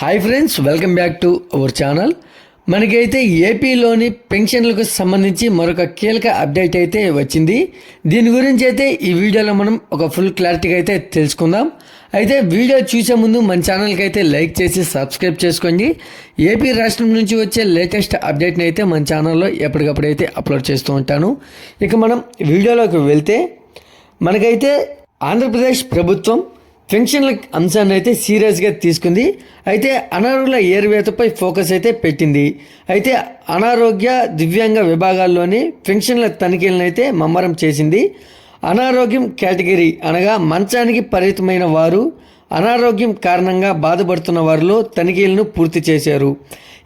Hi friends, welcome back to our channel. మనకైతే ఏపీలోని పెన్షన్లకు సంబంధించి మరొక కీలక అప్డేట్ అయితే వచ్చింది. దీని గురించి అయితే ఈ వీడియోలో మనం ఒక ఫుల్ క్లారిటీగా అయితే తెలుసుకుందాం. అయితే వీడియో చూసే ముందు మన ఛానల్కి అయితే లైక్ చేసి సబ్స్క్రైబ్ చేసుకోండి. ఏపీ రాష్ట్రం నుంచి వచ్చే లేటెస్ట్ అప్డేట్ని అయితే మన ఛానల్లో ఎప్పటికప్పుడు అయితే అప్లోడ్ చేస్తూ ఉంటాను. ఇక మనం వీడియోలోకి వెళ్తే మనకైతే ఆంధ్రప్రదేశ్ ప్రభుత్వం పెన్షన్ల అంశాన్ని అయితే సీరియస్గా తీసుకుంది. అయితే అనర్హుల ఏరువేతపై ఫోకస్ అయితే పెట్టింది. అయితే అనారోగ్య దివ్యాంగ విభాగాల్లోని పెన్షన్ల తనిఖీలను అయితే ముమ్మరం చేసింది. అనారోగ్యం కేటగిరీ అనగా మంచానికి పరిమితమైన వారు, అనారోగ్యం కారణంగా బాధపడుతున్న వారిలో తనిఖీలను పూర్తి చేశారు.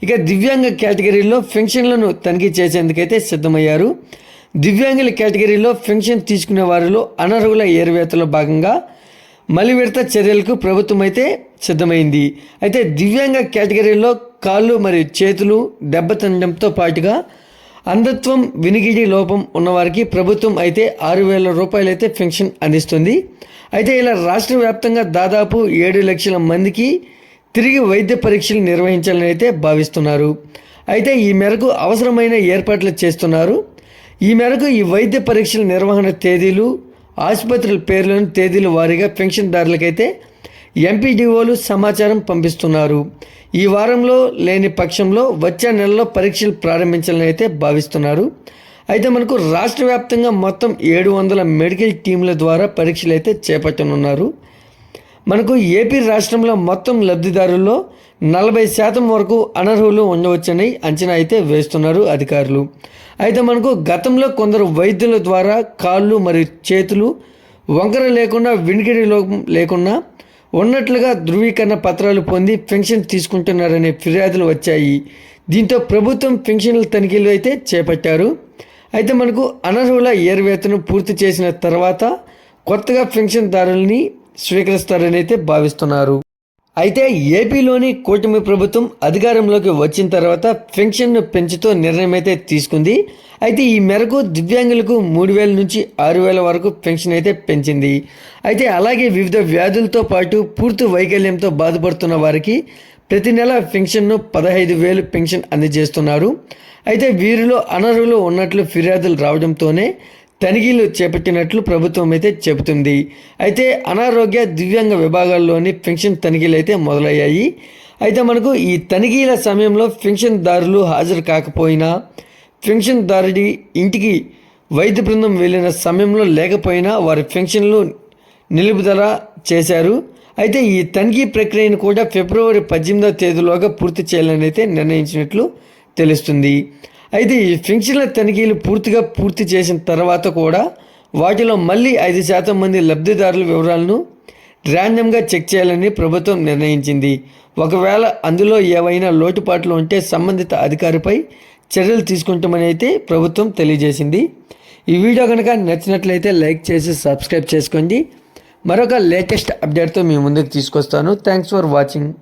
ఇక దివ్యాంగ కేటగిరీలో పెన్షన్లను తనిఖీ చేసేందుకైతే సిద్ధమయ్యారు. దివ్యాంగుల కేటగిరీలో పెన్షన్ తీసుకునే వారిలో అనర్హుల ఏరువేతలో భాగంగా మలి విడత చర్యలకు ప్రభుత్వం అయితే సిద్ధమైంది. అయితే దివ్యాంగ కేటగిరీలో కాళ్ళు మరియు చేతులు దెబ్బతినడంతో పాటుగా అంధత్వం, వినికిడి లోపం ఉన్నవారికి ప్రభుత్వం అయితే 6,000 రూపాయలు అయితే పెన్షన్ అందిస్తుంది. అయితే ఇలా రాష్ట్ర వ్యాప్తంగా దాదాపు 7 లక్షల మందికి తిరిగి వైద్య పరీక్షలు నిర్వహించాలని అయితే భావిస్తున్నారు. అయితే ఈ మేరకు అవసరమైన ఏర్పాట్లు చేస్తున్నారు. ఈ మేరకు ఈ వైద్య పరీక్షల నిర్వహణ తేదీలు, ఆసుపత్రుల పేర్లను తేదీల వారీగా పెన్షన్దారులకైతే ఎంపీడీఓలు సమాచారం పంపిస్తున్నారు. ఈ వారంలో లేని పక్షంలో వచ్చే నెలలో పరీక్షలు ప్రారంభించాలని అయితే భావిస్తున్నారు. అయితే మనకు రాష్ట్ర వ్యాప్తంగా మొత్తం 700 మెడికల్ టీంల ద్వారా పరీక్షలు అయితే చేపట్టనున్నారు. మనకు ఏపీ రాష్ట్రంలో మొత్తం లబ్ధిదారుల్లో 40% వరకు అనర్హులు ఉండవచ్చని అంచనా అయితే వేస్తున్నారు అధికారులు. అయితే మనకు గతంలో కొందరు వైద్యుల ద్వారా కాళ్ళు మరియు చేతులు వంకర లేకుండా, వినికిడి లోపం లేకుండా ఉన్నట్లుగా ధృవీకరణ పత్రాలు పొంది పెన్షన్ తీసుకుంటున్నారనే ఫిర్యాదులు వచ్చాయి. దీంతో ప్రభుత్వం పెన్షన్ల తనిఖీలు అయితే చేపట్టారు. అయితే మనకు అనర్హుల ఏరువేతను పూర్తి చేసిన తర్వాత కొత్తగా పెన్షన్దారుల్ని స్వీకరిస్తారని అయితే భావిస్తున్నారు. అయితే ఏపీలోని కూటమి ప్రభుత్వం అధికారంలోకి వచ్చిన తర్వాత పెన్షన్ను పెంచుతూ నిర్ణయం అయితే తీసుకుంది. అయితే ఈ మేరకు దివ్యాంగులకు 3,000 నుంచి 6,000 వరకు పెన్షన్ అయితే పెంచింది. అయితే అలాగే వివిధ వ్యాధులతో పాటు పూర్తి వైకల్యంతో బాధపడుతున్న వారికి ప్రతి నెల పెన్షన్ను 15,000 పెన్షన్ అందజేస్తున్నారు. అయితే వీరిలో అనర్హులు ఉన్నట్లు ఫిర్యాదులు రావడంతోనే తనిఖీలు చేపట్టినట్లు ప్రభుత్వం అయితే చెబుతుంది. అయితే అనారోగ్య దివ్యాంగ విభాగాల్లోని పెన్షన్ తనిఖీలు అయితే మొదలయ్యాయి. అయితే మనకు ఈ తనిఖీల సమయంలో పెన్షన్దారులు హాజరు కాకపోయినా, పెన్షన్దారుడి ఇంటికి వైద్య బృందం వెళ్ళిన సమయంలో లేకపోయినా వారి పెన్షన్లు నిలుపుదల చేశారు. అయితే ఈ తనిఖీ ప్రక్రియను కూడా ఫిబ్రవరి 18వ తేదీలోగా పూర్తి చేయాలని అయితే నిర్ణయించినట్లు తెలుస్తుంది. అయితే ఈ పెన్షన్ల తనిఖీలు పూర్తి చేసిన తర్వాత కూడా వాటిలో మళ్ళీ 5% మంది లబ్ధిదారుల వివరాలను ర్యాండమ్గా చెక్ చేయాలని ప్రభుత్వం నిర్ణయించింది. ఒకవేళ అందులో ఏవైనా లోటుపాట్లు ఉంటే సంబంధిత అధికారిపై చర్యలు తీసుకుంటామని అయితే ప్రభుత్వం తెలియజేసింది. ఈ వీడియో కనుక నచ్చినట్లయితే లైక్ చేసి సబ్స్క్రైబ్ చేసుకోండి. మరొక లేటెస్ట్ అప్డేట్తో మీ ముందుకు తీసుకొస్తాను. Thanks for watching.